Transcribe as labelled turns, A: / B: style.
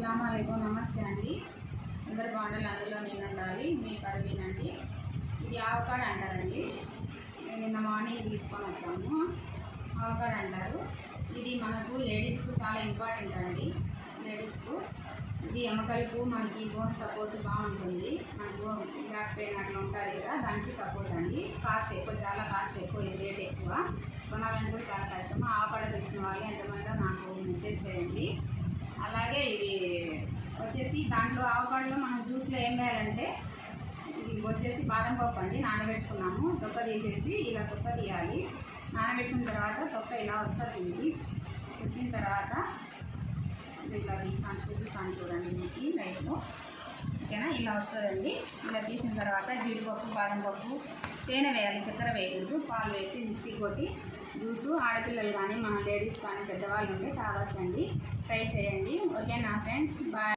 A: అస్సలాముఅలైకుం నమస్తే అండి. అందరు బాగుండాలి, అందులో నేను ఉండాలి. మీ పర్వీన్ అండి. ఇది ఆవకాడ అంటారండి. నిన్న మార్నింగ్ తీసుకొని వచ్చాము. ఆవకాడ అంటారు. ఇది మనకు లేడీస్కు చాలా ఇంపార్టెంట్ అండి. లేడీస్కు ఇది ఎముకలకు మనకి బోన్ సపోర్ట్ బాగుంటుంది. మనకు బ్యాక్ పెయిన్ అట్లా ఉంటుంది కదా, దానికి సపోర్ట్ అండి. కాస్ట్ ఎక్కువ, చాలా కాస్ట్ ఎక్కువ, ఇది రేట్ ఎక్కువ, కొనాలంటే కూడా చాలా కష్టము. ఆవకాడ తెచ్చిన వాళ్ళు ఎంతమందో నాకు మెసేజ్ చేయండి. అలాగే ఇది వచ్చేసి దాంట్లో ఆవకాడలో మనం జ్యూస్లో ఏం వేయాలంటే ఇది వచ్చేసి బాదం పప్పు అండి. నానబెట్టుకున్నాము, తొక్క తీసేసి ఇలా తొక్క తీయాలి. నానబెట్టిన తర్వాత తొక్క ఇలా వస్తుంది. ఇది వచ్చిన తర్వాత ఇట్లా చూపిస్తాను చూడండి మీకు లైట్లో, ఓకేనా? ఇలా వస్తుందండి. ఇలా తీసిన తర్వాత జీడిపప్పు, బాదం పప్పు, తేనె వేయాలి, చక్కెర వేయకూడదు. పాలు వేసి మిక్సీ కొట్టి జ్యూసు ఆడపిల్లలు కానీ మన లేడీస్ కానీ పెద్దవాళ్ళు ఉంటే తాగొచ్చండి. ట్రై చేయండి. ఓకేనా ఫ్రెండ్స్, బాయ్.